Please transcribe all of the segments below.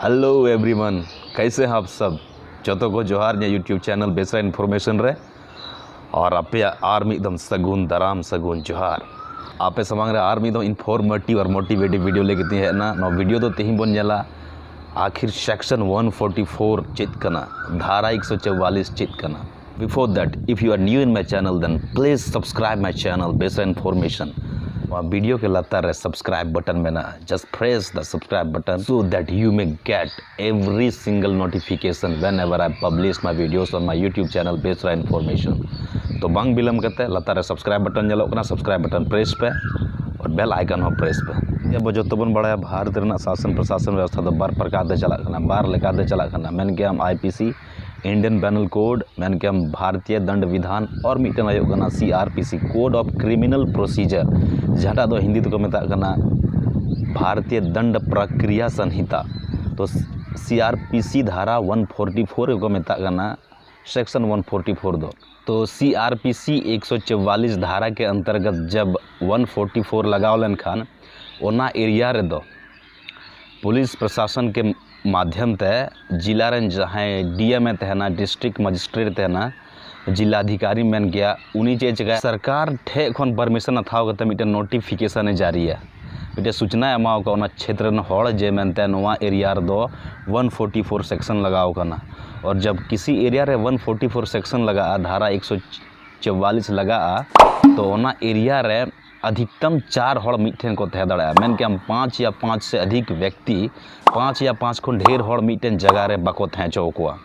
Hello everyone, कैसे हैं आप सब? जो को जोहार ने यूट्यूब चैनल बेसरा इन्फॉर्मेशन रे और आपे आर मिदम सगुन दाराम सगुन जोहार आपे समांग रे आर मिदम इन्फॉर्मेटिव और मोटिवेटिव वीडियो लेके ती है ना वीडियो तो तेही बन जाला आखिर सेक्शन 144 चेत कना धारा 144 चेत कना। Before that if you are new in my channel then please subscribe my channel Besra Information. Video के लातार रे सब्सक्राइब बटन में ना just press the subscribe button so that you may get every single notification whenever I publish my videos on my YouTube channel Besra Information. तो बांग बिलम करते लातार रे सब्सक्राइब बटन जलोग सब्सक्राइब बटन प्रेस पे और बेल आइकन हो प्रेस पे। अब जो तबन बड़ा भारत रेना शासन प्रशासन व्यवस्था तो बार प्रकार दे चला बार लेका दे चला मैन के हम IPC इंडियन पैनल कोड मैन के हम भारतीय दंड विधान और मिटन आयोगना CRPC code of criminal procedure जहाँ दो हिंदी तो मेता कना भारतीय दंड प्रक्रिया संहिता। तो CRPC धारा 144 को मेता कना सेक्शन 144 दो। तो CRPC 144 धारा के अंतर्गत जब 144 लगावलन खान ओना एरिया रे दो पुलिस प्रशासन के माध्यम ते जिला रन जहाँ DM तहना डिस्ट्रिक्ट मजिस्ट्रेट तहना जिलाधिकारी मेन गया उन्हीं जगह सरकार ठे खन परमिशन अथाव कते मिटे नोटिफिकेशन जारी है मिटे सूचना एमाव का क्षेत्र हड़ जे मेनते नोआ एरिया दो 144 सेक्शन लगाव कना। और जब किसी एरिया रे 144 सेक्शन लगा धारा 144 लगा तो ओना एरिया रे अधिकतम 4 हड़ मिटन को तह दाड़ा मेन के हम 5 या 5 से अधिक व्यक्ति 5 या 5 खन ढेर हड़ मिटन जगह रे बाको तह चौकुआ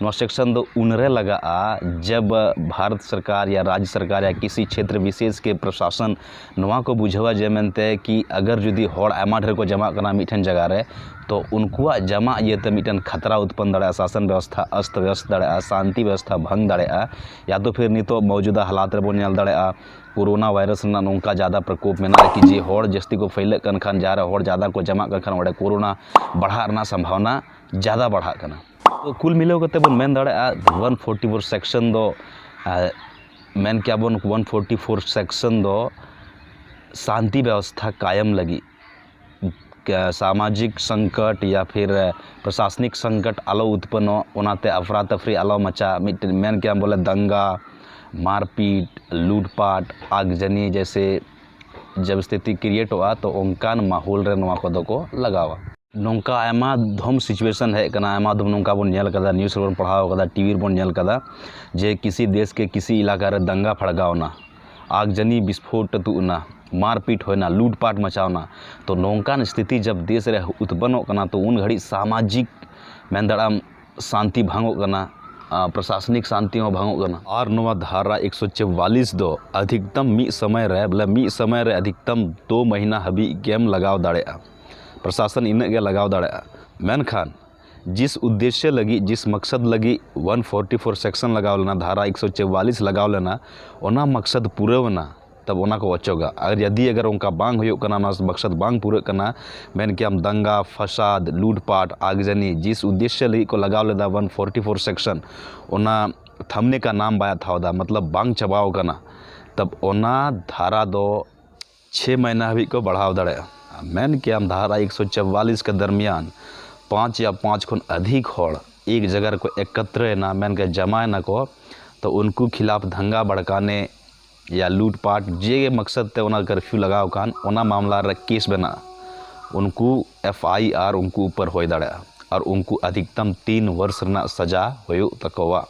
नौ सेक्शन दो उनरे लगा जब भारत सरकार या राज्य सरकार या किसी क्षेत्र विशेष के प्रशासन नवा को बुझवा जे मेनते कि अगर जुदी हड़ आमा ढेर को जमा करना मिटन जगह रे तो उनको जमा ये तो मिटन खतरा उत्पन्न दाड़ा शासन व्यवस्था अस्त व्यस्त दाड़ा शांति व्यवस्था भंग दाड़ा या तो फिर नहीं तो मौजूदा हालात रे बोल दाड़ा कोरोना वायरस ना नौका ज़्यादा प्रकोप में ना कि जे हड़ जस्ती को फैले कन खान जा रहा हड़ ज़्यादा को जमा कर खान वड़े कोरोना बढ़ा रना संभावना ज़्यादा बढ़ा करना। तो कुल मिलाव करते बन मेन दाड़ा 144 सेक्शन दो मेन क्या बन 144 सेक्शन दो शांति व्यवस्था कायम लगी सामाजिक संकट या फिर प्रशासनिक संकट आलो उत्पन्न ओनाते अफरा तफरी आलो मचा मेन क्या बोले दंगा मारपीट लूटपाट आगजनी जैसे जब स्थिति क्रिएट हुआ तो उनकान माहौल रे नवा को को लगावा नौका आयमा धम सिचुएशन है कना आयमा धम नौका बन नेल कदा न्यूज़ बन पढ़ाव कदा टीवी बन नेल कदा जे किसी देश के किसी इलाका रे दंगा फड़गावना आगजनी विस्फोट तुना मारपीट होना लूटपाट मचावना तो नौकान स्थिति जब देश रे उत्पन्न करना तो उन घड़ी सामाजिक मेन दाड़ाम शांति भंगो करना प्रशासनिक शांति हो भंगो करना। और नवा धारा 144 दो अधिकतम मी समय रे बोले मी समय रे अधिकतम 2 महीना हबी गेम लगाव दाड़े प्रशासन इन के लगाव दाड़ा मेन खान जिस उद्देश्य लगी जिस मकसद लगी 144 सेक्शन लगाव लेना धारा 144 लगाव लेना ओना मकसद पूरे होना तब ओना को अचोगा अगर यदि अगर उनका बांग हो करना मकसद बांग पूरे करना मेन के हम दंगा फसाद लूटपाट आगजनी जिस उद्देश्य लगी को लगाव लेदा 144 सेक्शन ओना थमने का नाम बाया था मतलब बांग चबाव करना तब ओना धारा दो 6 महीना हबी को बढ़ाव दाड़े मेन के हम धारा 144 के दरमियान 5 या 5 खन अधिक हड़ एक जगह को एकत्र ना मेन के जमाए ना को तो उनको खिलाफ दंगा भड़काने या लूटपाट जे मकसद ते उना कर्फ्यू लगाव कान ओना मामला रे केस बना उनको FIR उनको ऊपर हो दाड़ा और उनको अधिकतम 3 वर्ष ना सजा हो तकवा।